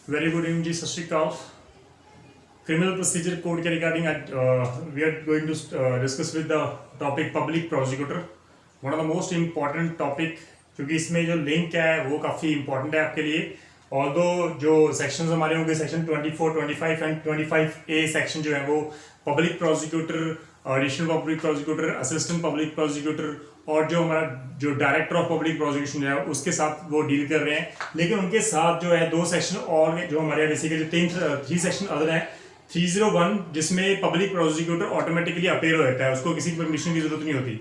Very good evening, ji. Sat Shri Akal. Criminal Procedure Code के regarding we are going to discuss with the topic public prosecutor. One of the most important topic क्योंकि इसमें जो link है वो काफ़ी important है आपके लिए. Although जो sections हमारे होंगे section 24, 25 and 25A section जो है वो public prosecutor, additional public prosecutor, assistant public prosecutor और जो हमारा जो डायरेक्टर ऑफ पब्लिक प्रोसिक्यूशन है उसके साथ वो डील कर रहे हैं. लेकिन उनके साथ जो है दो सेक्शन और जो हमारे बेसिकली थ्री सेक्शन अदर हैं. 301 जिसमें पब्लिक प्रोसिक्यूटर ऑटोमेटिकली अपेयर हो जाता है, उसको किसी परमिशन की जरूरत नहीं होती.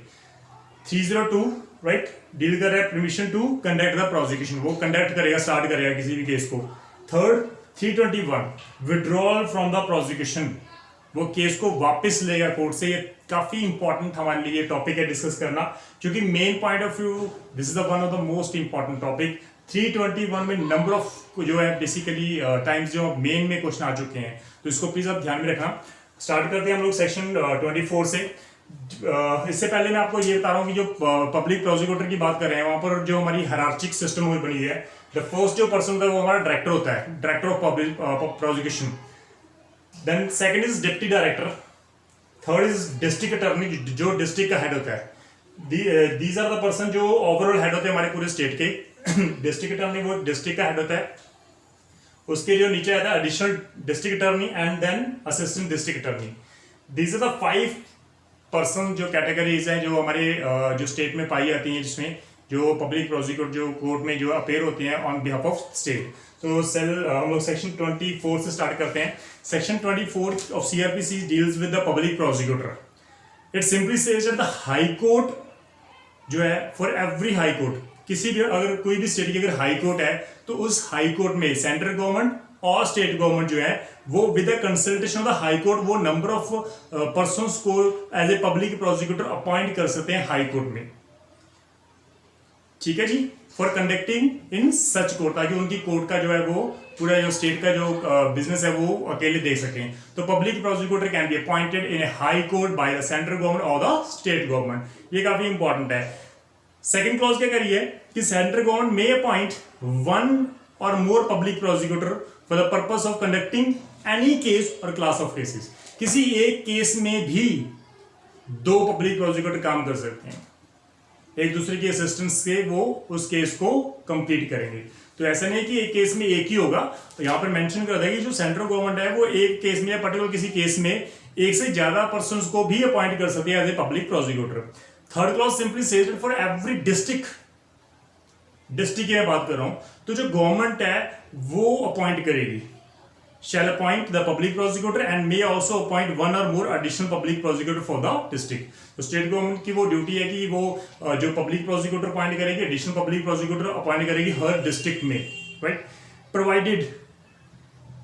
302 राइट डील कर रहा है permission to conduct the prosecution, वो कंडक्ट करेगा, स्टार्ट करेगा किसी भी केस को. Third 321 withdrawal from the prosecution, वो केस को वापस लेगा कोर्ट से. ये काफी इंपॉर्टेंट हमारे लिए टॉपिक है डिस्कस करना, क्योंकि main point of view this is the one of the most important topic. 321 में नंबर ऑफ जो है बेसिकली टाइम्स जो मेन में क्वेश्चन आ चुके हैं, तो इसको प्लीज आप ध्यान में रखना. स्टार्ट करते हैं हम लोग सेक्शन 24 से. इससे पहले मैं आपको ये बता रहा हूँ कि जो पब्लिक प्रोसिक्यूटर की बात कर रहे हैं वहां पर जो हमारी हायरार्चिक सिस्टम में बनी है, द फर्स्ट जो पर्सन होता है वो हमारा डायरेक्टर होता है, director of public prosecution. Then second is deputy director. Third is district attorney, जो डिस्ट्रिक्ट का हेड होता है. दीज आर द पर्सन जो ओवरऑल हेड होते हैं हमारे पूरे स्टेट के. डिस्ट्रिक्ट अटॉर्नी वो डिस्ट्रिक्ट का हेड होता है. उसके जो नीचे आता है additional district attorney and then assistant district attorney. These are the 5 person जो कैटेगरीज हैं जो हमारे जो स्टेट में पाई जाती हैं, जिसमें जो पब्लिक प्रोसिक्यूटर जो कोर्ट में जो अपेयर होते हैं ऑन बिहाफ ऑफ स्टेट. तो हम लोग सेक्शन 24 से स्टार्ट करते हैं. Section 24 of CrPC deals with the public prosecutor. It simply says that the high court जो है फॉर एवरी हाई कोर्ट, किसी भी अगर कोई भी स्टेट की अगर हाई कोर्ट है तो उस हाई कोर्ट में सेंट्रल गवर्नमेंट और स्टेट गवर्नमेंट जो है वो with the consultation of the high court वो नंबर ऑफ पर्संस को as a public prosecutor appoint कर सकते हैं हाई कोर्ट में. ठीक है जी, for conducting in such court, ताकि उनकी कोर्ट का जो है वो पूरा जो स्टेट का जो बिजनेस है वो अकेले देख सकें. तो public prosecutor can be appointed in a high court by the central government और द स्टेट गवर्नमेंट. ये काफी इंपॉर्टेंट है. सेकंड क्लॉज क्या करिए कि central government may appoint one और more public prosecutor for the purpose of conducting any case और class of cases. किसी एक केस में भी 2 पब्लिक प्रोसिक्यूटर काम कर सकते हैं, एक दूसरे के असिस्टेंस से वो उस केस को कंप्लीट करेंगे. तो ऐसा नहीं कि एक केस में एक ही होगा. तो यहाँ पर मेंशन कर देगा कि जो सेंट्रल गवर्नमेंट है वो एक केस में या पर्टिकुलर किसी केस में एक से ज्यादा पर्संस को भी अपॉइंट कर सकते हैं as a public prosecutor. Third clause simply says that for every district की मैं बात कर रहा हूं, तो जो गवर्नमेंट है वो अपॉइंट करेगी, shall appoint the public prosecutor and may also appoint one or more additional public prosecutor for the district. तो स्टेट गवर्नमेंट की वो ड्यूटी है कि वो जो पब्लिक प्रोसिक्यूटर अपॉइंट करेगी, एडिशनल पब्लिक प्रोसिक्यूटर अपॉइंट करेगी हर डिस्ट्रिक्ट में, right. Provided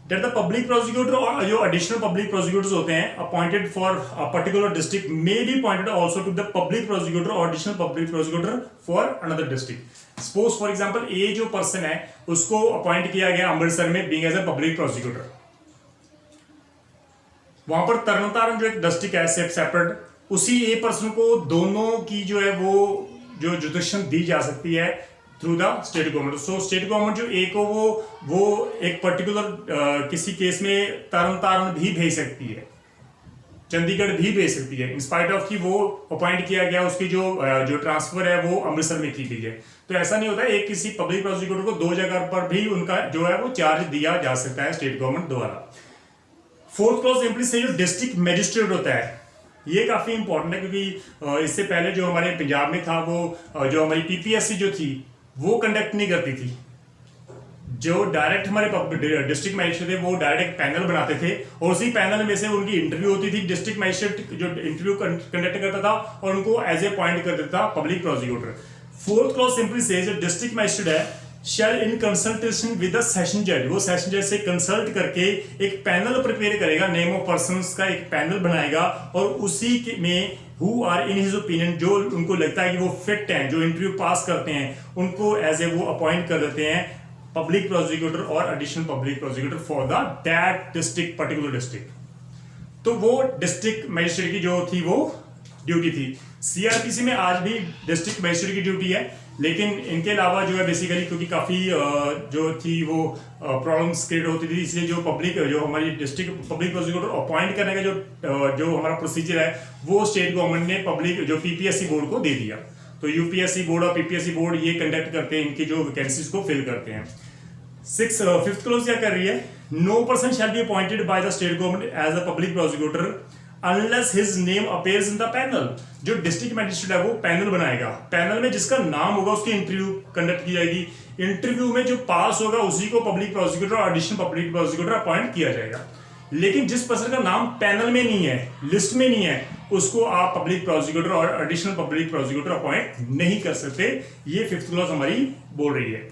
that the public prosecutor और जो एडिशनल पब्लिक प्रोसिक्यूटर्स होते हैं appointed for a particular district may be appointed also to the public prosecutor और additional public prosecutor for another district. Suppose for example a जो person है उसको appoint किया गया अमृतसर में being as a public prosecutor. वहां पर तरनतारन जो एक डिस्ट्रिक्ट है सेपरेट, उसी ए पर्सन को दोनों की जो है वो जो जुडिक्शन दी जा सकती है through the state government. So state government जो ए को वो एक पर्टिकुलर किसी केस में तरनतारन भी भेज सकती है, चंडीगढ़ भी भेज सकती है, इंस्पाइट ऑफ कि वो अपॉइंट किया गया, उसकी जो ट्रांसफर है वो अमृतसर में की गई है. तो ऐसा नहीं होता, एक किसी पब्लिक प्रोसिक्यूटर को 2 जगह पर भी उनका जो है वो चार्ज दिया जा सकता है स्टेट गवर्नमेंट द्वारा. फोर्थ क्लॉज सिंपली से जो डिस्ट्रिक्ट मजिस्ट्रेट होता है, ये काफी इंपॉर्टेंट है, क्योंकि इससे पहले जो हमारे पंजाब में था वो जो हमारी पीपीएससी जो थी वो कंडक्ट नहीं करती थी. जो डायरेक्ट हमारे डिस्ट्रिक्ट मजिस्ट्रेट थे वो डायरेक्ट पैनल बनाते थे और उसी पैनल में से उनकी इंटरव्यू होती थी. डिस्ट्रिक्ट मजिस्ट्रेट जो इंटरव्यू कंडक्ट करता था और उनको एज ए पॉइंट कर देता था public prosecutor. Fourth clause simply से जो डिस्ट्रिक्ट मजिस्ट्रेट है shall in consultation with the session जज, वो सेशन जज से कंसल्ट करके एक पैनल प्रिपेयर करेगा, नेम ऑफ पर्संस का एक पैनल बनाएगा और उसी में who are in his opinion, जो उनको लगता है कि वो फिट हैं, जो इंटरव्यू पास करते हैं, उनको एज ए वो अपॉइंट कर देते हैं पब्लिक प्रोसिक्यूटर और additional public prosecutor for the that district, particular district. तो वो डिस्ट्रिक्ट मजिस्ट्रेट की जो थी वो ड्यूटी थी. सीआरपीसी में आज भी डिस्ट्रिक्ट मजिस्ट्रेट की ड्यूटी है लेकिन इनके अलावा जो है बेसिकली क्योंकि काफ़ी जो थी वो प्रॉब्लम्स क्रिएट होती थी, इसलिए जो हमारी डिस्ट्रिक्ट पब्लिक प्रोसिक्यूटर अपॉइंट करने का जो हमारा प्रोसीजर है वो स्टेट गवर्नमेंट ने पब्लिक जो पीपीएससी बोर्ड को दे दिया। तो यूपीएससी बोर्ड और पीपीएससी बोर्ड ये कंडक्ट करते हैं, इनकी जो वैकेंसीज को फिल करते हैं। फिफ्थ क्लॉज क्या कर रही है? No person shall be appointed by the state government as a public prosecutor unless his name appears in the panel. जो डिस्ट्रिक्ट मैजिस्ट्रेट है वो पैनल बनाएगा, पैनल में जिसका नाम होगा उसकी इंटरव्यू कंडक्ट की जाएगी, इंटरव्यू में जो पास होगा उसी को पब्लिक प्रोसिक्यूटर और एडिशनल पब्लिक प्रोसिक्यूटर अपॉइंट किया जाएगा। लेकिन जिस पर्सन का नाम पैनल में नहीं है, लिस्ट में नहीं है, उसको आप पब्लिक प्रोसिक्यूटर और एडिशनल पब्लिक प्रोसिक्यूटर अपॉइंट नहीं कर सकते। ये फिफ्थ क्लॉज हमारी बोल रही है।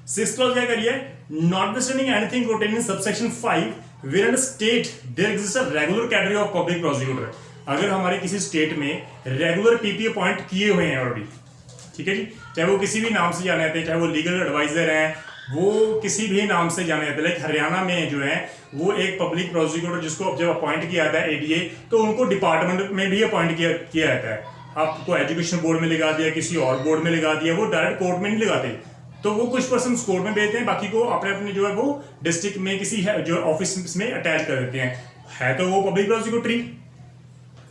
सिक्स्थ क्लॉज क्या करिए? Notwithstanding anything contained in subsection 5 wherein a state there exists a regular category of public prosecutor। अगर हमारे किसी स्टेट में रेगुलर पीपी अपॉइंट किए हुए हैं ऑलरेडी, ठीक है जी, चाहे वो किसी भी नाम से जाने जाते हैं, चाहे वो लीगल एडवाइजर हैं, वो किसी भी नाम से जाने जाते हैं। लाइक हरियाणा में जो है वो एक पब्लिक प्रोसिक्यूटर जिसको जब अपॉइंट किया जाता है एडीए, तो उनको डिपार्टमेंट में भी अपॉइंट किया जाता है। आपको एजुकेशन बोर्ड में लगा दिया, किसी और बोर्ड में लगा दिया, वो डायरेक्ट कोर्ट में नहीं लगाते। तो वो कुछ पर्सन कोर्ट में भेजते हैं, बाकी को अपने अपने जो है वो डिस्ट्रिक्ट में किसी जो ऑफिस में अटैच कर देते हैं। है तो वो पब्लिक प्रोसिक्यूटरी,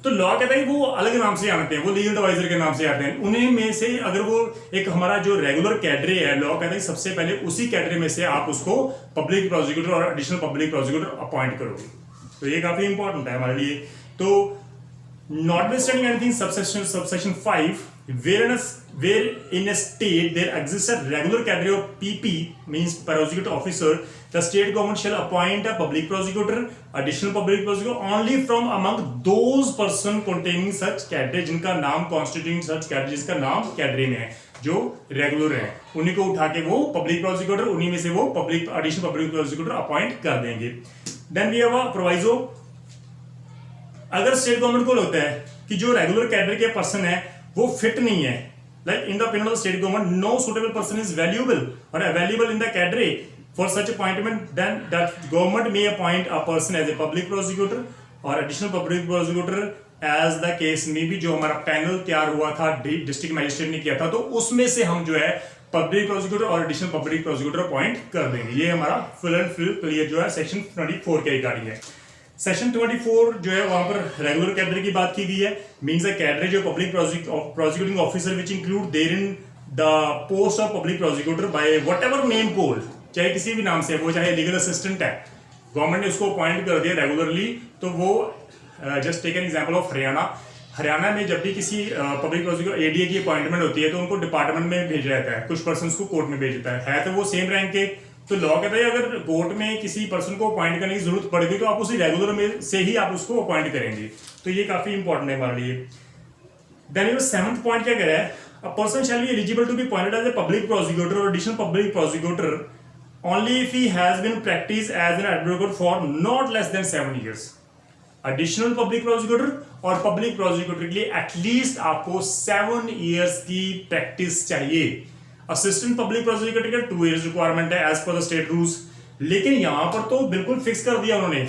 तो लॉ कहता है वो अलग नाम से आते हैं, वो लीगल एडवाइजर के नाम से आते हैं। उन्हीं में से अगर वो एक हमारा जो रेगुलर कैडरे है, लॉ कहता है सबसे पहले उसी कैडरे में से आप उसको पब्लिक प्रोसिक्यूटर और एडिशनल पब्लिक प्रोसिक्यूटर अपॉइंट करोगे। तो ये काफी इंपॉर्टेंट है हमारे लिए। तो notwithstanding anything subsection 5 where in a state there exists a regular category of PP means prosecutor officer, the state government shall appoint a public prosecutor, additional public prosecutor only from among those person containing such category जिनका नाम constituting such category, जिसका नाम category में है, जो regular है, उन्हीं को उठा के वो पब्लिक प्रोसिक्यूटर, उन्हीं में से वो public additional public prosecutor appoint कर देंगे। Then we have a proviso. अगर स्टेट गवर्नमेंट को लगता है कि जो रेगुलर कैडर के पर्सन है वो फिट नहीं है, like in the opinion of state government no suitable person is valuable और available in the cadre for such appointment, then that government may appoint a person as a public prosecutor और additional public prosecutor as the case में भी। जो हमारा panel तैयार हुआ था district magistrate ने किया था, तो उसमें से हम जो है पब्लिक प्रोसिक्यूटर और एडिशनल पब्लिक प्रोसिक्यूटर अपॉइंट कर देंगे। ये हमारा फुल एंड फुल क्लियर जो है सेक्शन 24 के रिगार्डिंग है। सेक्शन 24 जो है वहां पर रेगुलर कैडर की बात की गई है। मींस अ कैडर जो public prosecuting officer which include therein the post of public prosecutor by whatever name called, चाहे किसी भी नाम से, वो चाहे लीगल असिस्टेंट है, गवर्नमेंट ने उसको अपॉइंट कर दिया रेगुलरली। तो वो just take an example of Haryana में जब भी किसी पब्लिक प्रोसिक्यूटर एडीए की अपॉइंटमेंट होती है तो उनको डिपार्टमेंट में भेजा जाता है, कुछ पर्सन को कोर्ट में भेज देता है तो वो सेम रैंक के। तो लॉ कहता है अगर कोर्ट में किसी पर्सन को अपॉइंट करने की जरूरत पड़ेगी तो आप उसी रेगुलर में से ही आप उसको अपॉइंट करेंगे। तो ये काफी इंपॉर्टेंट है हमारे लिए। देन योर 7th पॉइंट क्या कह रहा है? A person shall be eligible to be appointed as a public prosecutor और additional public prosecutor only if he has been practice as an advocate for not less than 7 years। Additional public prosecutor और public prosecutor के लिए at least आपको 7 years की practice चाहिए। Assistant public prosecutor का 2 years requirement है as per the state rules. लेकिन यहां पर तो बिल्कुल फिक्स कर दिया उन्होंने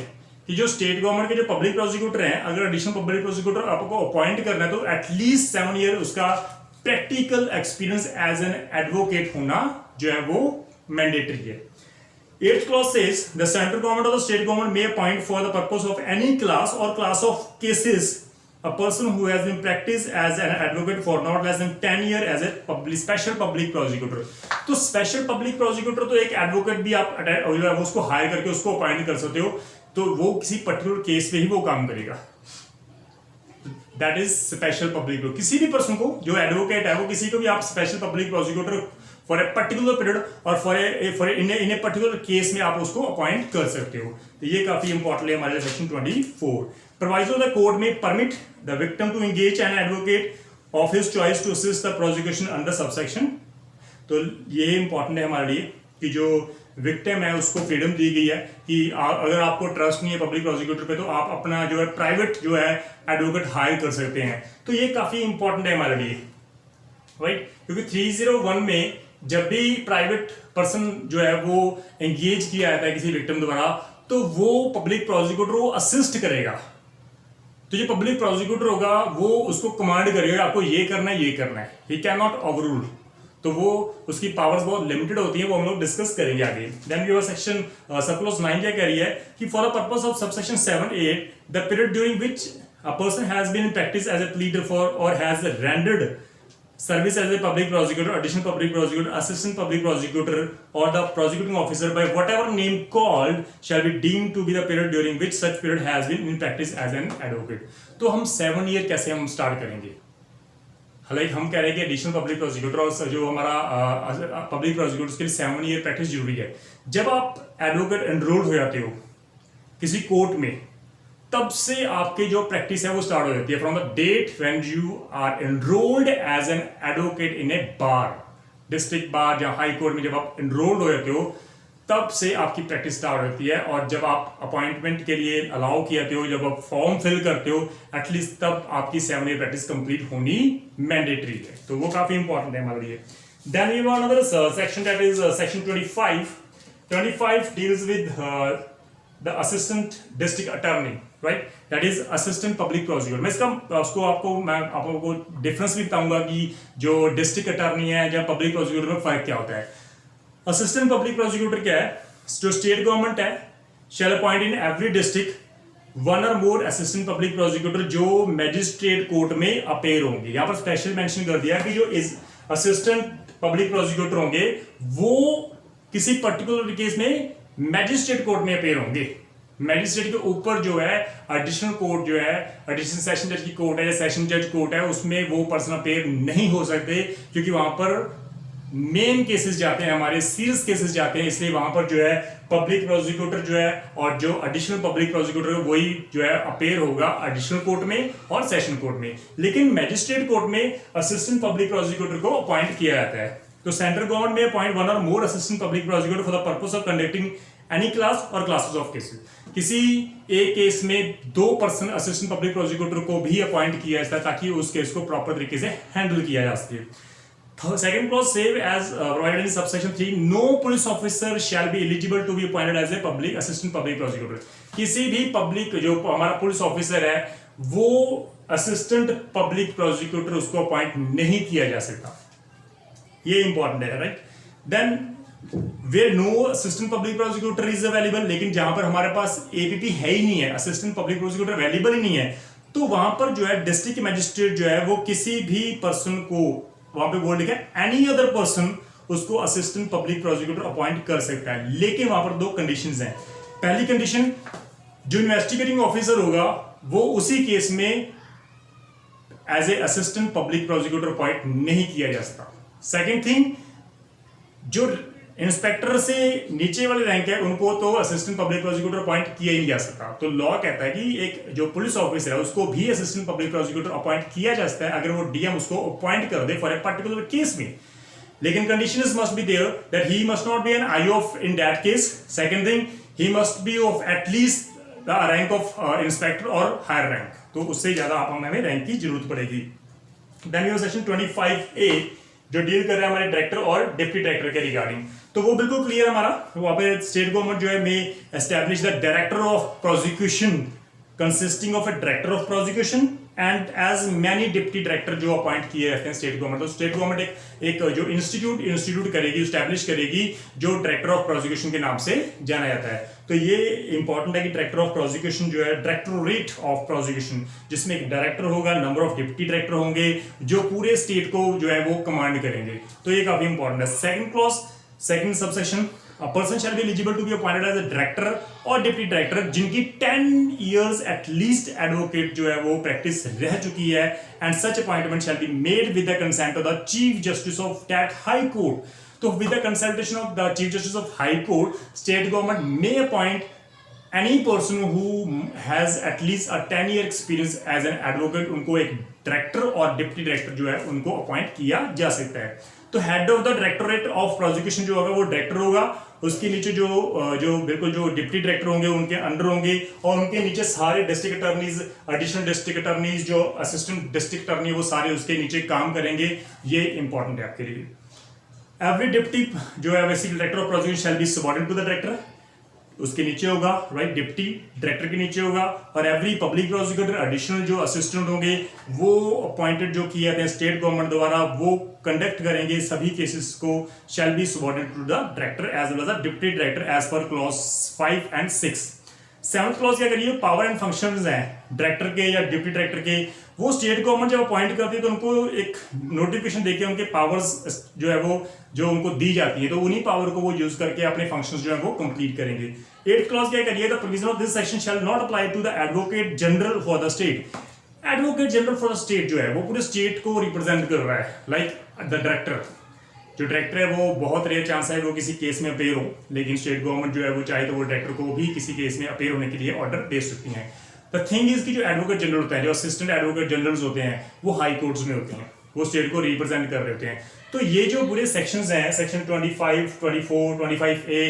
कि जो स्टेट गवर्नमेंट के जो पब्लिक प्रोसिक्यूटर हैं, अगर एडिशनल पब्लिक प्रोसिक्यूटर आपको अपॉइंट करना है तो एटलीस्ट 7 year उसका practical experience as an advocate होना जो है वो मैंडेटरी है। 8th clause says the central government or the state government may appoint for the purpose of any class or class of cases a person who has been practiced as an advocate for not less than 10 years as a special public prosecutor। तो special public prosecutor तो एक advocate भी आप उसको higher करके उसको appoint कर सकते हो, तो वो किसी पर्टिकुलर केस पे ही वो काम करेगा। That is special public. किसी भी पर्सन को जो एडवोकेट है वो किसी को भी आप special public prosecutor for a particular period or for in a particular case में आप उसको अपॉइंट कर सकते हो। तो ये काफी इंपॉर्टेंट है हमारे सेक्शन 24। प्रोवाइजो द कोर्ट में permit the victim to engage an advocate of his choice to assist the prosecution under subsection. तो ये इंपॉर्टेंट है हमारे लिए कि जो विक्टिम है उसको फ्रीडम दी गई है कि अगर आपको ट्रस्ट नहीं है पब्लिक प्रोसिक्यूटर पे तो आप अपना जो है प्राइवेट जो है एडवोकेट हायर कर सकते हैं। तो ये काफी इंपॉर्टेंट है हमारे लिए, राइट? क्योंकि 301 में जब भी प्राइवेट पर्सन जो है वो एंगेज किया जाता है किसी विक्टिम द्वारा, तो वो पब्लिक प्रोसिक्यूटर को असिस्ट करेगा। तो जो पब्लिक प्रोसिक्यूटर होगा वो उसको कमांड करेगा आपको ये करना है, ये करना है, ही कैन नॉट ओवररूल। तो वो उसकी पावर्स बहुत लिमिटेड होती है, वो हम लोग डिस्कस करेंगे आगे। Then we have section sub clause 9 क्या कह रही है कि for the purpose of subsection 7(8) the period during which a person has been in practice as a pleader for or has rendered service as a public prosecutor, additional public prosecutor, assistant public prosecutor or the prosecuting officer by whatever name called shall be deemed to be the period during which such period has been in practice as an advocate। तो हम 7 year कैसे हम start करेंगे? हालांकि हम कह रहे हैं कि एडिशनल पब्लिक प्रोसिक्यूटर और जो हमारा पब्लिक प्रोसिक्यूटर उसके लिए 7 ईयर प्रैक्टिस जरूरी है। जब आप एडवोकेट एनरोल्ड हो जाते हो किसी कोर्ट में, तब से आपकी जो प्रैक्टिस है वो स्टार्ट हो जाती है। From the date when you are enrolled as an advocate in a bar, district bar या हाई कोर्ट में जब आप एनरोल्ड हो जाते हो तब से आपकी प्रैक्टिस स्टार्ट होती है। और जब आप अपॉइंटमेंट के लिए अलाउ किए जाते हो, जब आप फॉर्म फिल करते हो, एटलीस्ट तब आपकी 7 ईयर प्रैक्टिस कंप्लीट होनी मैंडेटरी है। तो वो काफी इंपॉर्टेंट है हमारे लिए। Then we have another section that is section 25 deals with the assistant district attorney, right, that is assistant public prosecutor. मैं इसका मैं आपको डिफरेंस भी बताऊंगा कि जो डिस्ट्रिक्ट अटॉर्नी है या पब्लिक प्रोसिक्यूटर में फर्क क्या होता है। असिस्टेंट पब्लिक प्रोसिक्यूटर क्या है? जो स्टेट गवर्नमेंट है shall appoint in every district 1 और मोर असिस्टेंट पब्लिक प्रोसिक्यूटर जो मैजिस्ट्रेट कोर्ट में अपेयर होंगे। यहां पर स्पेशल मेंशन कर दिया कि जो इस असिस्टेंट पब्लिक प्रोसिक्यूटर होंगे वो किसी पर्टिकुलर केस में मैजिस्ट्रेट कोर्ट में अपेयर होंगे। मैजिस्ट्रेट के ऊपर जो है एडिशनल कोर्ट जो है, एडिशनल सेशन जज की कोर्ट है या सेशन जज कोर्ट है, उसमें वो पर्सन अपेयर नहीं हो सकते क्योंकि वहां पर मेन केसेस जाते हैं, हमारे सीरियस केसेस जाते हैं। इसलिए वहां पर जो है पब्लिक प्रोसिक्यूटर जो है और जो एडिशनल पब्लिक प्रोसिक्यूटर है वही जो है अपेयर होगा एडिशनल कोर्ट में और सेशन कोर्ट में। लेकिन मैजिस्ट्रेट कोर्ट में असिस्टेंट पब्लिक प्रोसिक्यूटर को अपॉइंट किया जाता है। तो सेंट्रल गवर्नमेंट में अपॉइंट 1 और more assistant public prosecutor for the purpose of conducting any class or classes of cases. किसी एक केस में 2 पर्सन असिस्टेंट पब्लिक प्रोसिक्यूटर को भी अपॉइंट किया जाता है ताकि उस केस को प्रॉपर तरीके से हैंडल किया जा सके। Second clause say as provided in subsection 3, no police officer shall be eligible to be appointed as a public assistant public prosecutor। किसी भी पब्लिक जो हमारा पुलिस ऑफिसर है वो असिस्टेंट पब्लिक प्रोसिक्यूटर उसको अपॉइंट नहीं किया जा सकता। ये इंपॉर्टेंट है, right. Then where no assistant public prosecutor is available, लेकिन जहां पर हमारे पास एपीपी है ही नहीं है, असिस्टेंट पब्लिक प्रोसिक्यूटर अवेलेबल ही नहीं है, तो वहां पर जो है डिस्ट्रिक्ट मैजिस्ट्रेट जो है वो किसी भी पर्सन को, वहां पे बोर्ड लिखा है एनी अदर पर्सन, उसको असिस्टेंट पब्लिक प्रोसिक्यूटर अपॉइंट कर सकता है। लेकिन वहां पर 2 कंडीशंस हैं। पहली कंडीशन, जो इन्वेस्टिगेटिंग ऑफिसर होगा वो उसी केस में as a assistant public prosecutor appoint नहीं किया जा सकता। सेकेंड थिंग, जो इंस्पेक्टर से नीचे वाले रैंक है उनको तो असिस्टेंट पब्लिक प्रोसिक्यूटर अपॉइंट किया ही नहीं जा सकता। तो लॉ कहता है कि एक जो पुलिस ऑफिसर है उसको भी असिस्टेंट पब्लिक प्रोसिक्यूटर अपॉइंट किया जा सकता है अगर वो डीएम उसको अपॉइंट कर दे फॉर ए पर्टिकुलर केस में। लेकिन conditions must be there that he must not be an IO in that case. Second thing, he must be of at least the rank of inspector और higher rank. तो उससे ज्यादा आप हमें rank की जरूरत पड़ेगी। देन वी सेक्शन 25A जो डील कर रहे हैं हमारे डायरेक्टर और डिप्टी डायरेक्टर के रिगार्डिंग। तो वो बिल्कुल क्लियर हमारा, वहां पे स्टेट गवर्नमेंट जो है may establish the director of prosecution consisting of a director of prosecution and as many deputy director जो अपॉइंट किए जाते हैं स्टेट गवर्नमेंट। तो स्टेट गवर्नमेंट एक जो इंस्टीट्यूट करेगी, एस्टैब्लिश करेगी जो डायरेक्टर ऑफ प्रोसिक्यूशन के नाम से जाना जाता है। तो ये इंपॉर्टेंट है कि डायरेक्टर ऑफ प्रोसिक्यूशन जो है डायरेक्टोरेट ऑफ प्रोसिक्यूशन, जिसमें एक डायरेक्टर होगा, नंबर ऑफ डिप्टी डायरेक्टर होंगे जो पूरे स्टेट को जो है वो कमांड करेंगे। तो ये काफी इंपॉर्टेंट है। Second clause, second subsection, a person shall be eligible to be appointed as a director और डिप्टी डायरेक्टर जिनकी 10 years at least एडवोकेट जो है वो प्रैक्टिस रह चुकी है, and such appointment shall be made with the consent of the chief justice of that high court। तो with the consultation of the chief justice of high court, state government may appoint any person who has at least a 10-year experience as an advocate। उनको एक director और deputy director जो है उनको appoint किया जा सकता है। तो head of the directorate of prosecution जो होगा वो डायरेक्टर होगा, उसके नीचे जो बिल्कुल जो डिप्टी डायरेक्टर होंगे उनके अंडर होंगे, और उनके नीचे सारे district attorneys, additional district attorneys, जो असिस्टेंट डिस्ट्रिक्ट अटॉर्नी वो सारे उसके नीचे काम करेंगे। ये इंपॉर्टेंट है आपके लिए। एवरी डिप्टी जो है basically director of prosecution shall be subordinate to the director. उसके नीचे होगा, राइट, डिप्टी डायरेक्टर के नीचे होगा, और एवरी पब्लिक प्रोसिक्यूटर एडिशनल जो असिस्टेंट होंगे वो अपॉइंटेड जो किए जाते हैं स्टेट गवर्नमेंट द्वारा, वो कंडक्ट करेंगे सभी केसेस को, shall be subordinate to the director as well as the deputy director as per clause 5 and 6। 7th clause क्या करिए, पावर एंड फंक्शंस हैं डायरेक्टर के या डिप्टी डायरेक्टर के, वो स्टेट गवर्नमेंट जब अपॉइंट करती है तो उनको एक नोटिफिकेशन देके उनके पावर्स जो है वो जो उनको दी जाती है, तो उन्हीं पावर को वो यूज करके अपने फंक्शंस जो है वो कंप्लीट करेंगे। 8th क्लॉज क्या करिए, the provision of this section shall not apply to the advocate general for the state. Advocate general for the state जो है वो पूरे स्टेट को रिप्रेजेंट कर रहा है, लाइक द डायरेक्टर। जो डायरेक्टर है वो बहुत रेयर चांस है वो किसी केस में अपेयर हो, लेकिन स्टेट गवर्नमेंट जो है वो चाहे तो वो डायरेक्टर को भी किसी केस में अपेयर होने के लिए ऑर्डर दे सकती है। द थिंग इज कि जो एडवोकेट जनरल होता है, जो असिस्टेंट एडवोकेट जनरल्स होते हैं, वो हाई कोर्ट्स में होते हैं, वो स्टेट को रिप्रेजेंट कर रहे होते हैं। तो ये जो पूरे सेक्शंस हैं, सेक्शन 25, 24, 25A,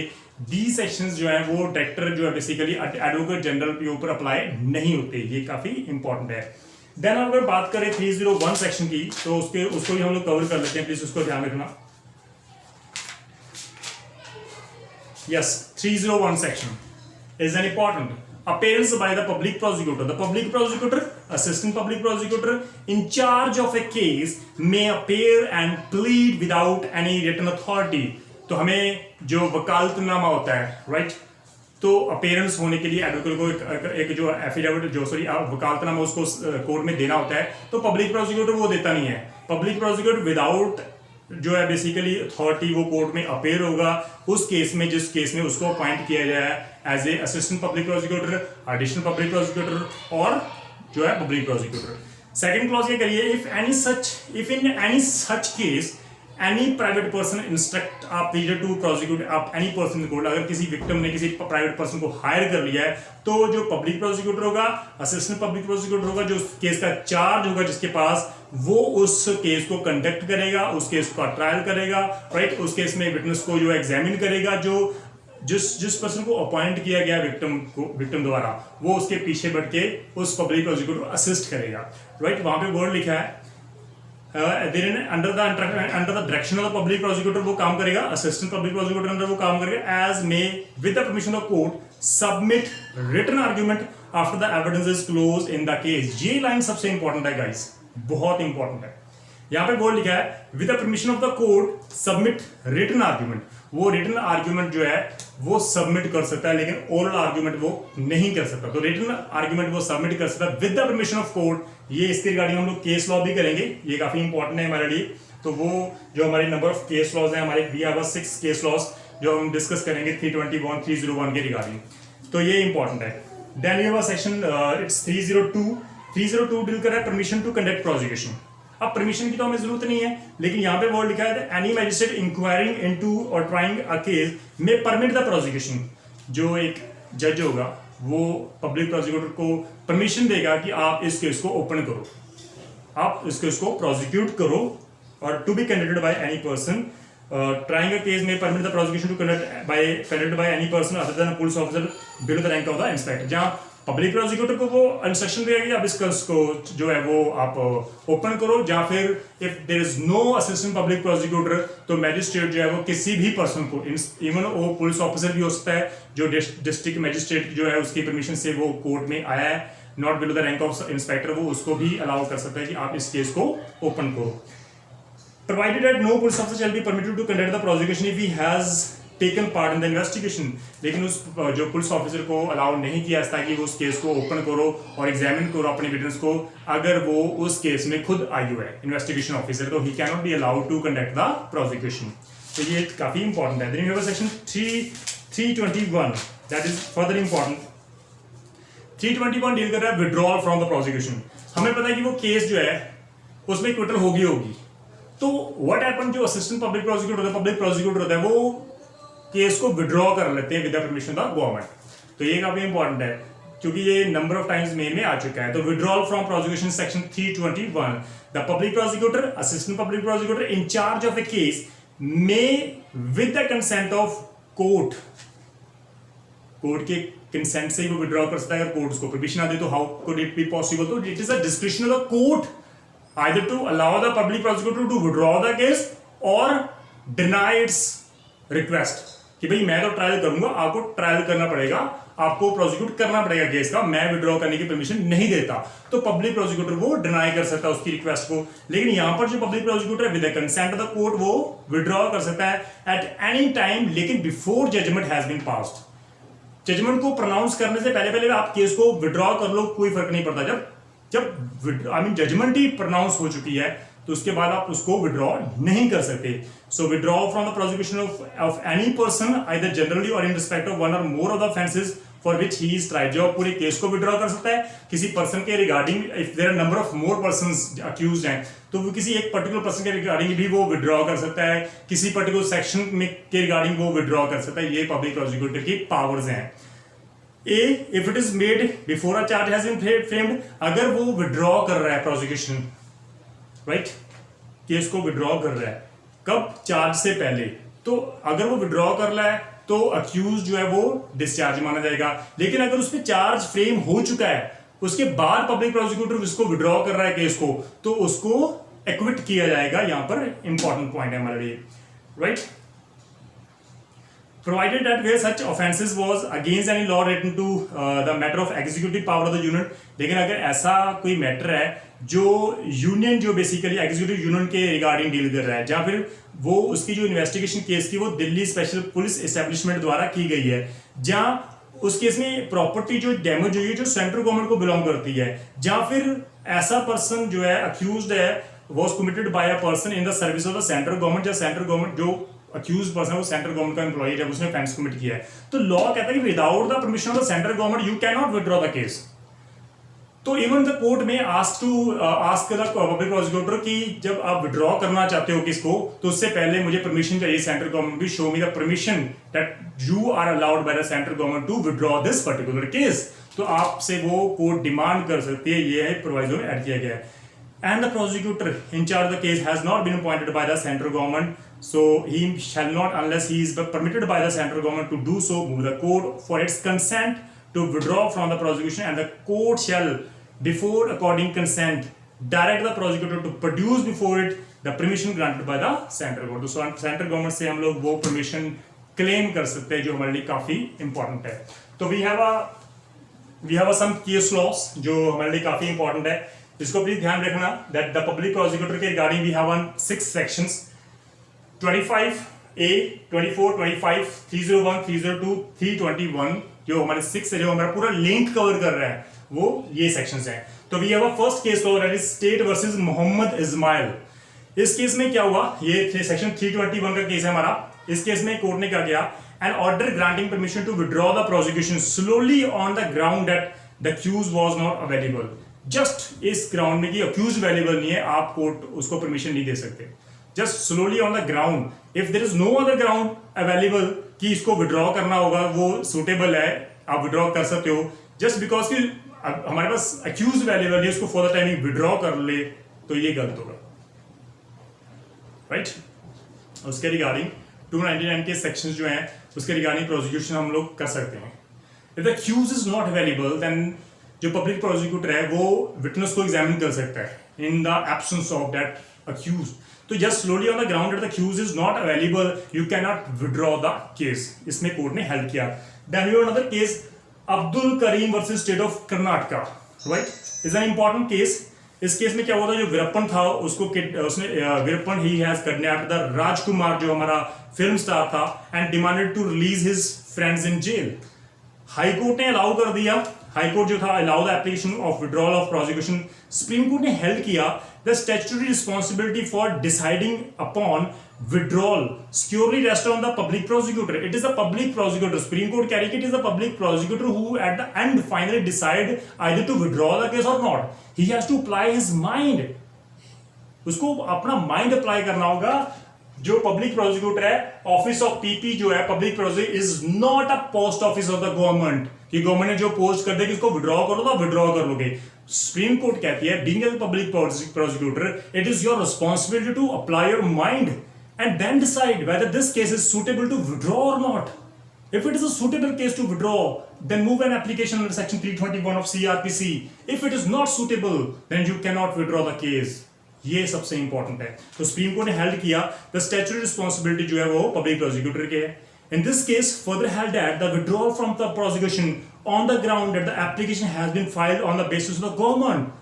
डी सेक्शंस जो हैं वो डायरेक्टर जो है बेसिकली एडवोकेट जनरल के ऊपर अप्लाई नहीं होते, ये काफी इंपॉर्टेंट है। देन अगर बात करें 301 सेक्शन की, तो उसको भी हम लोग कवर कर लेते हैं, प्लीज उसको ध्यान रखना। Yes, 301 section is an important appearance by the public prosecutor. The public prosecutor, assistant public prosecutor in charge of a case may appear and plead without any written authority. तो हमें जो वकालतनामा होता है, राइट, तो appearance होने के लिए advocate को एक जो एफिडेविट जो वकालतनामा उसको कोर्ट में देना होता है, तो पब्लिक प्रोसिक्यूटर वो देता नहीं है। पब्लिक प्रोसिक्यूटर विदाउट जो है बेसिकली अथॉरिटी वो कोर्ट में अपेयर होगा उस केस में जिस केस में उसको अपॉइंट किया जाए as a assistant public prosecutor, additional public prosecutor और जो है पब्लिक प्रोसिक्यूटर। सेकंड क्लॉज ये करिए, if in any such case any private person instruct a pleader to prosecute up any person in court. अगर किसी victim ने किसी private person को हायर कर लिया है, तो जो पब्लिक प्रोसिक्यूटर होगा, असिस्टेंट पब्लिक प्रोसिक्यूटर होगा, जो केस का चार्ज होगा जिसके पास, वो उस केस को कंडक्ट करेगा, उस केस का ट्रायल करेगा, राइट, उस केस में विटनेस को जो एग्जामिन करेगा, जो जिस पर्सन को अपॉइंट किया गया विक्टिम द्वारा, वो उसके पीछे बढ़ के उस पब्लिक प्रोसिक्यूटर को असिस्ट करेगा, राइट। वहां पे वर्ड लिखा है under the direction of the public prosecutor वो काम करेगा, असिस्टेंट पब्लिक प्रोसिक्यूटर अंडर वो काम करेगा, as may with the permission of court submit written argument after the evidence is close in the case. ये लाइन सबसे इंपॉर्टेंट है guys, बहुत इंपॉर्टेंट है। यहां पे बोर्ड लिखा है with the permission of the court submit written argument. वो रिटन आर्ग्यूमेंट जो है वो सबमिट कर सकता है, लेकिन ओरल आर्ग्यूमेंट वो नहीं कर सकता। तो रिटन आर्ग्यूमेंट वो सबमिट कर सकता है with the permission of court. ये इसके रिगार्डिंग हम लोग केस लॉ भी करेंगे, ये काफी इंपॉर्टेंट है हमारे लिए। तो वो जो हमारे नंबर ऑफ केस लॉज है हमारे, वी हैव 6 केस लॉज जो हम डिस्कस करेंगे 321, 301 के रिगार्डिंग, तो ये इंपॉर्टेंट है। देन ये सेक्शन इट्स 302 डील कर रहा है परमिशन टू कंडक्ट प्रोसिक्यूशन। अब परमिशन की तो हमें जरूरत नहीं है, लेकिन यहाँ पे वर्ड लिखा है एनी मैजिस्ट्रेट इंक्वायरिंग इनटू और ट्राइंग अ केस में परमिट द प्रोसिक्यूशन। जो एक जज होगा वो पब्लिक प्रोसिक्यूटर को परमिशन देगा कि आप इस केस को ओपन करो, आप इस केस को प्रोसिक्यूट करो, और to be conducted by any person trying a case में permit the prosecution to conducted by any person other than a police officer below the rank of the inspector. जहाँ public prosecutor को वो instruction देगा कि आप इस case को जो है वो आप ओपन करो, या फिर if there is no assistant public prosecutor तो मैजिस्ट्रेट जो है वो किसी भी पर्सन को, इवन वो पुलिस ऑफिसर भी हो सकता है जो डिस्ट्रिक्ट मैजिस्ट्रेट जो है उसकी परमिशन से वो कोर्ट में आया है, not below the rank of inspector, वो उसको भी अलाउ कर सकता है कि आप इस केस को ओपन करो। Provided that no police officer shall be permitted to conduct the prosecution if he has taken part in the investigation। लेकिन उस जो पुलिस ऑफिसर को अलाउ नहीं किया जाता कि वो उस केस को ओपन करो और एग्जामिन करो अपने विटनेस को, अगर वो उस केस में खुद आई हुआ है इन्वेस्टिगेशन ऑफिसर, तो he can not be allowed to conduct the prosecution. तो ये काफी इंपॉर्टेंट है। Then we have section 321 that is further important. 321 deal कर रहा है विड्रॉल फ्रॉम द प्रोसिक्यूशन। हमें पता है कि वो केस जो है उसमें क्विटल होगी, तो व्हाट हैपन, जो असिस्टेंट पब्लिक प्रोसिक्यूटर होता है, पब्लिक प्रोसिक्यूटर होता है, वो केस को विड्रॉ कर लेते हैं with the permission of government. तो ये काफी इंपॉर्टेंट है क्योंकि ये नंबर ऑफ टाइम्स मेन में आ चुका है। तो withdrawal from prosecution section 321, the public prosecutor, assistant public prosecutor in charge of a case may with the consent of court के कंसेंट से ही वो विड्रॉ कर सकता है। अगर कोर्ट उसको परमिशन ना दे तो how could it be possible? तो it is a description of the court either to allow the public prosecutor to withdraw the case or deny its request। कि भाई मैं तो ट्रायल करूंगा, आपको ट्रायल करना पड़ेगा, आपको प्रोसिक्यूट करना पड़ेगा केस का, मैं विड्रॉ करने की परमिशन नहीं देता, तो पब्लिक प्रोसिक्यूटर वो डिनाई कर सकता है उसकी रिक्वेस्ट को। लेकिन यहां पर जो पब्लिक प्रोसिक्यूटर है with the consent of the court वो विड्रॉ कर सकता है एट एनी टाइम, लेकिन before judgement has been passed. Judgement को प्रोनाउंस करने से पहले पहले आप केस को विड्रॉ कर लो, कोई फर्क नहीं पड़ता। जब जजमेंट ही प्रोनाउंस हो चुकी है तो उसके बाद आप उसको विड्रॉ नहीं कर सकते। So withdraw from the prosecution of any person either generally or in respect of one और more of the offences for which he is tried. जो पूरे केस को विड्रॉ कर सकता है किसी पर्सन के regarding, if there are number of more persons accused हैं तो वो किसी एक पर्टिकुलर पर्सन के रिगार्डिंग भी वो विड्रॉ कर सकता है, किसी पर्टिकुलर सेक्शन में के रिगार्डिंग वो विड्रॉ कर सकता है। ये पब्लिक प्रोसिक्यूटर की पावर्स हैं। A, if it is made before a charge has been framed, अगर वो विड्रॉ कर रहा है प्रोसिक्यूशन, राइट, केस को विड्रॉ कर रहा है कब, चार्ज से पहले, तो अगर वो विड्रॉ कर रहा है तो अक्यूज जो है वो डिस्चार्ज माना जाएगा। लेकिन अगर उस पर चार्ज फ्रेम हो चुका है उसके बाद पब्लिक प्रोसिक्यूटर उसको विड्रॉ कर रहा है केस को, तो उसको एक्विट किया जाएगा। यहां पर इंपॉर्टेंट पॉइंट है हमारे लिए, right. Provided that where such offences was against any law relating to the matter of executive power of the union, लेकिन अगर ऐसा कोई मैटर है जो यूनियन, जो बेसिकली एग्जीक्यूटिव यूनियन के रिगार्डिंग डील कर रहा है, या फिर वो उसकी जो इन्वेस्टिगेशन केस की वो दिल्ली स्पेशल पुलिस एस्टेब्लिशमेंट द्वारा की गई है, जहाँ उस केस में प्रॉपर्टी जो डैमेज हुई है जो सेंट्रल गवर्नमेंट को बिलोंग करती है, या फिर ऐसा पर्सन जो है अक्यूज्ड है was committed by a person in the service of the central government, या सेंट्रल गवर्नमेंट जो अक्यूज पर्सन वो सेंट्रल गवर्नमेंट का एम्प्लॉई जब उसने ऑफेंस कमिट किया है, तो लॉ कहता है कि without the permission of the central government you can not withdraw the case. तो इवन द कोर्ट में आस्क द पब्लिक प्रोसिक्यूटर कि जब आप विड्रॉ करना चाहते हो किसको, तो उससे पहले मुझे परमिशन चाहिए सेंट्रल गवर्नमेंट की, show me the permission that you are allowed by the central government to withdraw this particular case. तो आपसे वो कोर्ट डिमांड कर सकती है, ये है प्रोविजो में ऐड किया गया है। And the prosecutor in charge of the case has not been appointed by the central government, so he shall not, unless he is permitted by the central government to do so, move the court for its consent to withdraw from the prosecution, and the court shall, before according consent, direct the prosecutor to produce before it the permission granted by the central government. So central government से हम लोग वो permission claim कर सकते हैं, जो हमारे लिए काफी important है। तो we have some case laws जो हमारे लिए काफी important है, इसको प्लीज ध्यान रखना दैट द पब्लिक प्रोसिक्यूटर के regarding we have 6 sections 25A, 24, 25, 301, 302, 321 जो हमारे 6 है, जो हमारा पूरा लिंक कवर कर रहा है वो ये सेक्शंस हैं। तो we have a first case law that is state versus Mohammad Ismail. इस केस में क्या हुआ, ये सेक्शन 321 का केस है हमारा। इस केस में कोर्ट ने क्या किया, an order granting permission to withdraw the prosecution solely on the ground that the accused was not available. Just इस ग्राउंड में कि अक्यूज अवेलेबल नहीं है, आप कोर्ट उसको परमिशन नहीं दे सकते। Just slowly on the ground, if there is no other ground available कि इसको विड्रॉ करना होगा, वो सुटेबल है, आप विड्रॉ कर सकते हो। जस्ट बिकॉज कि हमारे पास अक्यूज अवेलेबल है, उसको फॉर द टाइमिंग विड्रॉ कर ले, तो ये गलत होगा, राइट। उसके रिगार्डिंग 299 के सेक्शंस जो हैं उसके रिगार्डिंग प्रोसिक्यूशन हम लोग कर सकते हैं। If the accused is not available then जो पब्लिक प्रोसिक्यूटर है वो विटनेस को एग्जामिन कर सकता है in the absence of that accused. तो just slowly on the ground that the accused is not available you can not withdraw the case. इसमें court ने हेल्प किया। Then we have another case Abdul Karim versus state of Karnataka, right, is an important case. इस case में क्या हुआ था, जो वीरप्पन था उसको उसने Veerappan he has kidnapped the Rajkumar जो हमारा फिल्म स्टार था and demanded to release his friends in jail. High court ने अलाउ कर दिया, हाई कोर्ट जो था allow the application of withdrawal of prosecution. Supreme court ने हेल्प किया the statutory responsibility for deciding upon withdrawal securely rests on the public prosecutor. It is the public prosecutor. Supreme Court carry it is the public prosecutor who at the end finally decide either to withdraw the case or not. He has to apply his mind. उसको अपना mind apply करना होगा। जो public prosecutor है, office of PP जो है public prosecutor is not a post office of the government कि government ने जो पोस्ट कर दे कि इसको विड्रॉ करो तो विड्रॉ कर लोगे। सुप्रीम कोर्ट कहती है being as public prosecutor it is your responsibility to apply your mind and then decide whether this case is suitable to withdraw or not. If it is a suitable case to withdraw, then move an application under section 321 of CRPC. If it is not suitable, then you cannot withdraw the case. ये सबसे important है। तो supreme court ने held किया the statutory responsibility जो है वो public prosecutor के है। In this case, further held that the withdrawal from the prosecution on the ground that the application has been filed on the basis of the government.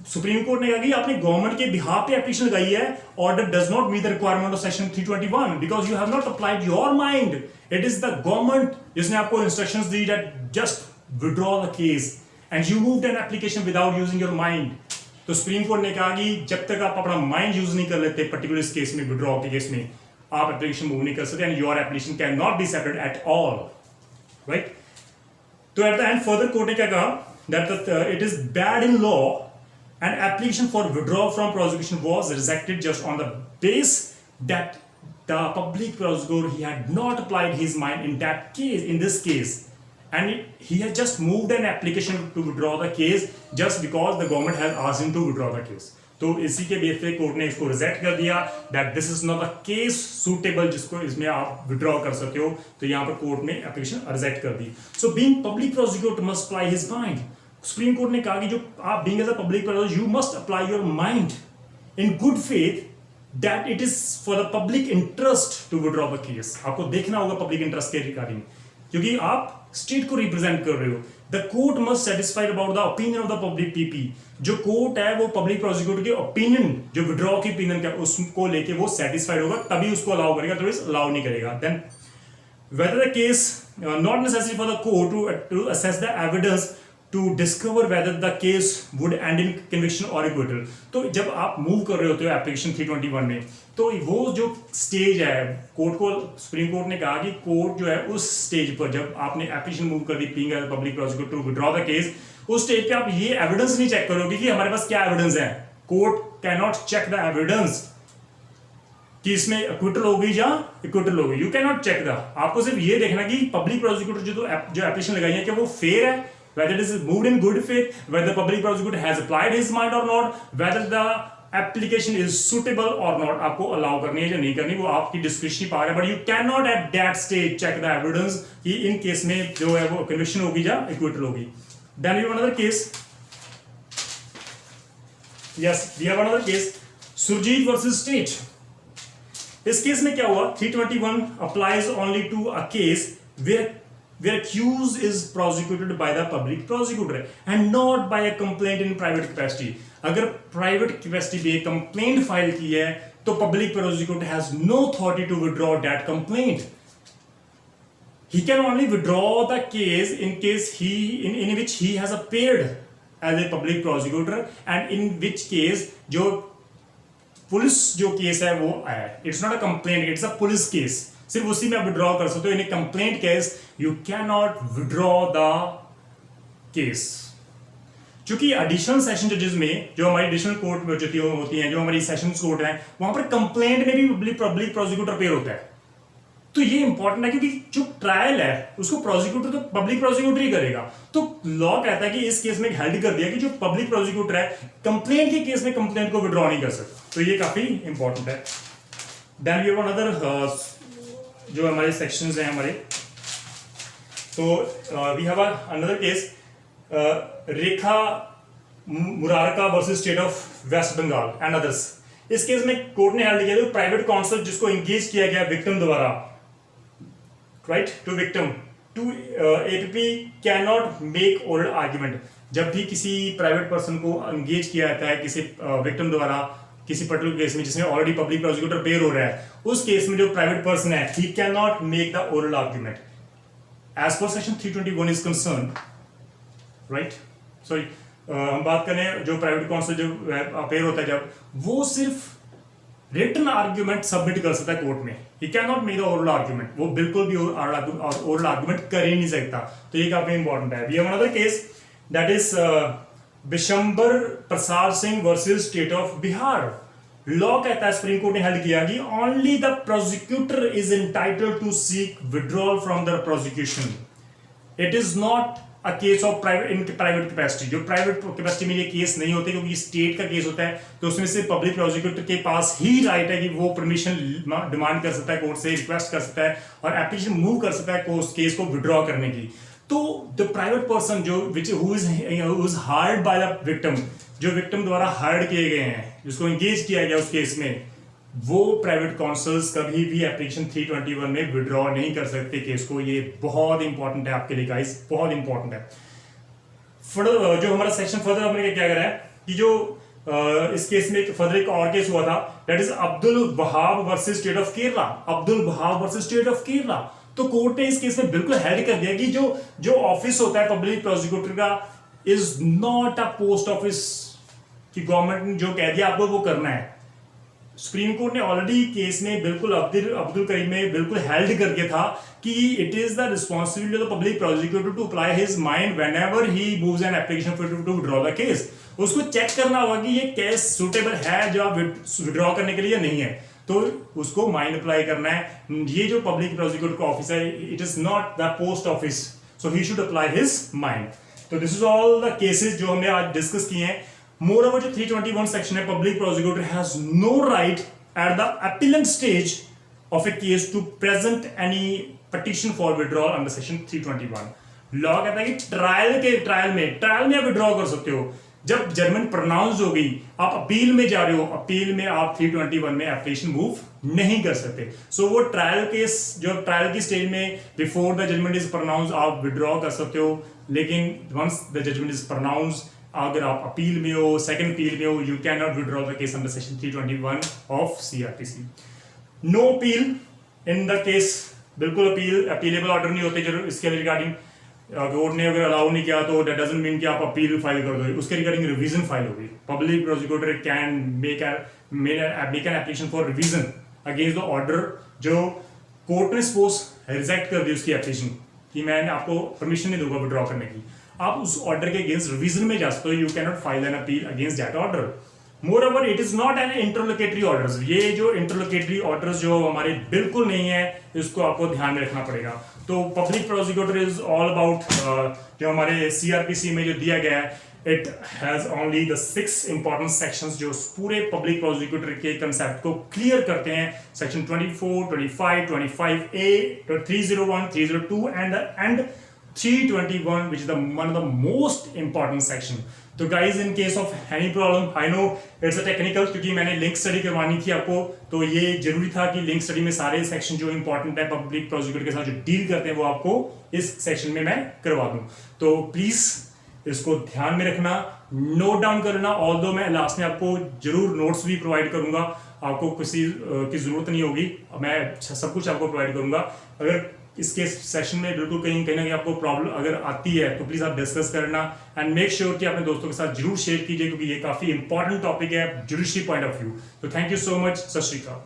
Supreme court ने कहा कि आपने government के behalf पे application लगाई है, order does not meet the requirement of section 321 because you have not applied your mind. It is the government जिसने आपको इंस्ट्रक्शंस दी that just withdraw the case and you moved an application without using your mind. तो supreme court ने कहा कि जब तक आप अपना माइंड यूज नहीं कर लेते पर्टिकुलर इस केस में, विड्रॉ के केस में, आप एप्लीकेशन मूव नहीं कर सकते and your application can not be accepted at all. Right. तो at the end further court ने क्या कहा that it is bad in law. An application for withdrawal from prosecution was rejected just on the base that the public prosecutor he had not applied his mind in that case, in this case, and he had just moved an application to withdraw the case just because the government has asked him to withdraw the case. तो इसी के base पे court ने इसको reject कर दिया that this is not a case suitable जिसको इसमें आप विड्रॉ कर सकते हो. तो यहाँ पर कोर्ट ने एप्लीकेशन रिजेक्ट कर दी. So being public prosecutor must apply his mind. Supreme court ने कहा कि जो आप being as a public prosecutor you must apply your mind in good faith that it is for the public interest to withdraw the case. आपको देखना होगा public interest के regarding, क्योंकि आप स्टेट को रिप्रेजेंट कर रहे हो. The court must satisfied about the opinion of the public PP. जो कोर्ट है वो पब्लिक प्रोसिक्यूटर के ओपिनियन, जो विड्रॉ की ओपिनियन का उसको लेके वो सेटिस्फाइड होगा तभी उसको अलाउ करेगा, अदरवाइज अलाउ नहीं करेगा. Then whether the case not necessary for the court to assess the evidence to discover whether the case would end in conviction or acquittal. तो जब आप मूव कर रहे होते हो एप्लीकेशन 321 में, तो वो जो स्टेज है कोर्ट को, सुप्रीम कोर्ट ने कहा कि कोर्ट जो है उस स्टेज पर जब आपने एप्लीकेशन मूव कर दी being as public prosecutor to withdraw the case, उस स्टेज पे आप ये एविडेंस नहीं चेक करोगे कि हमारे पास क्या एविडेंस है. Court can not check the evidence कि इसमें एक्विटल होगी या इक्विटल होगी. You can not check the. आपको सिर्फ ये देखना कि पब्लिक प्रोसिक्यूटर जो एप्लीकेशन लगाई है क्या वो फेयर है, whether it is moved in good faith, whether the public prosecutor has applied his mind or not, whether the application is suitable or not. आपको अलाउ करनी है या नहीं करनी वो आपकी डिस्क्रिप्शन पावर है, but you can not at that stage check the evidence कि इन केस में जो है वो कन्विक्शन होगी या इक्विटल होगी. Then we have another case. Yes, we have another case, Surjeet versus state. इस केस में क्या हुआ, 321 applies only to a case where accused is prosecuted by the public prosecutor and not by a complaint in private capacity. अगर private capacity पे complaint file की है तो public prosecutor has no authority to withdraw that complaint. He can only withdraw the case in case in which he has appeared as a public prosecutor and in which case जो police जो case है वो है. It's not a complaint, it's a police case. सिर्फ उसी में आप withdraw कर सकते हो. In complaint case you can not withdraw the case. क्योंकि एडिशनल सेशन जजेस में जो हमारी एडिशनल कोर्ट में होती हैं, जो हमारी सेशंस कोर्ट है, वहां पर कंप्लेंट में भी पब्लिक प्रोसिक्यूटर पेयर होता है. तो ये इंपॉर्टेंट है क्योंकि जो ट्रायल है उसको प्रोसिक्यूटर तो पब्लिक प्रोसिक्यूटर ही करेगा. तो लॉ कहता है कि इस केस में हेल्ड कर दिया कि जो पब्लिक प्रोसिक्यूटर है कंप्लेंट के केस में कंप्लेंट को विड्रॉ नहीं कर सकता. तो ये काफी इंपॉर्टेंट है. देन वी हैव अनदर जो हमारे सेक्शंस हैं हमारे, तो we have another case Rekha Murarka versus state of West Bengal and others. इस केस में कोर्ट ने हेल्ड किया जो प्राइवेट काउंसिल जिसको एंगेज किया गया विक्टिम द्वारा, right, to victim to APP can not make oral argument. जब भी किसी प्राइवेट पर्सन को एंगेज किया जाता है किसी विक्टिम द्वारा किसी पर्टिकुलर केस में जिसमें ऑलरेडी पब्लिक प्रोसिक्यूटर पेयर हो रहा है, उस केस में जो प्राइवेट पर्सन है he can not make the oral argument as per section 321 is concern. Right, sorry, हम बात करें जो प्राइवेट काउंसिल जो पेयर होता है जब वो सिर्फ रिटन आर्ग्यूमेंट सबमिट कर सकता है कोर्ट में. ही can not make the oral argument. वो बिल्कुल भी ओरल आर्ग्यूमेंट कर ही नहीं सकता. तो ये काफी इंपॉर्टेंट है. We have another case that is Bishambar Prasad Singh versus state of Bihar. Law कहता है, सुप्रीम कोर्ट ने हेल्ड किया कि only the prosecutor is entitled to seek withdrawal from the prosecution. It is not a case of private capacity. जो private capacity में ये case नहीं होते क्योंकि स्टेट का केस होता है, तो उसमें से पब्लिक प्रोसिक्यूटर के पास ही राइट है कि वो परमिशन डिमांड कर सकता है कोर्ट से, रिक्वेस्ट कर सकता है और एप्लीकेशन मूव कर सकता है केस को विड्रॉ करने की. तो द प्राइवेट पर्सन जो who is hired by the victim, जो विक्टिम द्वारा हायर्ड किए गए हैं, जिसको एंगेज किया गया उस केस में, वो प्राइवेट काउंसल्स कभी भी एप्लीकेशन 321 में विड्रॉ नहीं कर सकते केस को। ये बहुत इंपॉर्टेंट है आपके लिए गाइस, बहुत इंपॉर्टेंट है। जो हमारा सेक्शन फर्दर हमने क्या करा है कि जो इस केस में फर्दर एक और केस हुआ था, that is Abdul Wahab versus state of Kerala. Abdul Wahab versus state of Kerala. तो कोर्ट ने इस केस में बिल्कुल हेल्ड कर दिया कि जो ऑफिस होता है पब्लिक प्रोसिक्यूटर का is not a post office, कि गवर्नमेंट ने जो कह दिया आपको वो करना है। सुप्रीम कोर्ट ने ऑलरेडी केस में बिल्कुल अब्दुल करीम में बिल्कुल हेल्ड करके था कि it is the responsibility of the public prosecutor to apply his mind whenever he moves an application for to withdraw the case. उसको चेक करना होगा कि ये केस सुटेबल है जो आप विड्रॉ करने के लिए या नहीं है, तो उसको माइंड अप्लाई करना है। ये जो पब्लिक प्रोसिक्यूटर का ऑफिस है, it is not the post office, so he should apply his mind. तो this is all the cases जो हमने आज डिस्कस किए हैं। Moreover, जो 321 सेक्शन है, public prosecutor has no right at the appellant stage of a case to present any petition for withdrawal under section 321। Law कहता है कि ट्रायल में आप विड्रॉ कर सकते हो। जब जजमेंट प्रोनाउंस हो गई, आप अपील में जा रहे हो, अपील में आप 321 में एप्लीकेशन मूव नहीं कर सकते। सो वो ट्रायल केस, जो ट्रायल की स्टेज में before the judgement is pronounce आप विड्रॉ कर सकते हो, लेकिन once the judgement is pronounce, अगर आप अपील में हो, सेकंड अपील में हो, you can not withdraw the case under section 321 of CrPC. No appeal in the case, बिल्कुल अपीलेबल ऑर्डर नहीं होते जो इसके रिगार्डिंग कोर्ट ने अगर अलाउ नहीं किया तो दैट डजंट मीन कि आप अपील फाइल कर दो, उसके रिगार्डिंग रिवीजन फाइल होगी। Public prosecutor can make an application for revision against the order जो कोर्ट ने सपोज रिजेक्ट कर दी उसकी एप्लीकेशन कि मैंने आपको परमिशन नहीं दूंगा विड्रॉ करने की, आप उस ऑर्डर के अगेंस्ट रिवीजन में जा सकते हो। You can not file an appeal against that order. Moreover it is not an interlocutory orders. ये जो इंटरलोकेटरी ऑर्डर्स जो हमारे बिल्कुल नहीं है, इसको आपको ध्यान में रखना पड़ेगा। तो public prosecutor is all about जो हमारे सीआरपीसी में जो दिया गया है, it has only the 6 important sections जो पूरे पब्लिक प्रोसिक्यूटर के कंसेप्ट को क्लियर करते हैं। Section 24, 25, 25A, 301, 302 and 321, which is one of the most important section. तो guys, in case of any problem, I know it's a technical, क्योंकि मैंने link study करवानी थी आपको, तो ये जरूरी था कि लिंक स्टडी में सारे सेक्शन जो इंपॉर्टेंट है पब्लिक प्रोसिक्यूटर के साथ जो डील करते हैं वो आपको इस सेक्शन में मैं करवा दूं। तो प्लीज इसको ध्यान में रखना, नोट डाउन करना। ऑल्दो मैं लास्ट में आपको जरूर नोट्स भी प्रोवाइड करूंगा, आपको किसी की जरूरत नहीं होगी, मैं सब कुछ आपको प्रोवाइड करूंगा। अगर इसके सेशन में बिल्कुल कहीं ना कहीं आपको प्रॉब्लम अगर आती है तो प्लीज आप डिस्कस करना एंड मेक श्योर कि अपने दोस्तों के साथ जरूर शेयर कीजिए, क्योंकि ये काफी इंपॉर्टेंट टॉपिक है जुडिशरी पॉइंट ऑफ व्यू। तो थैंक यू सो मच, सत श्री अकाल।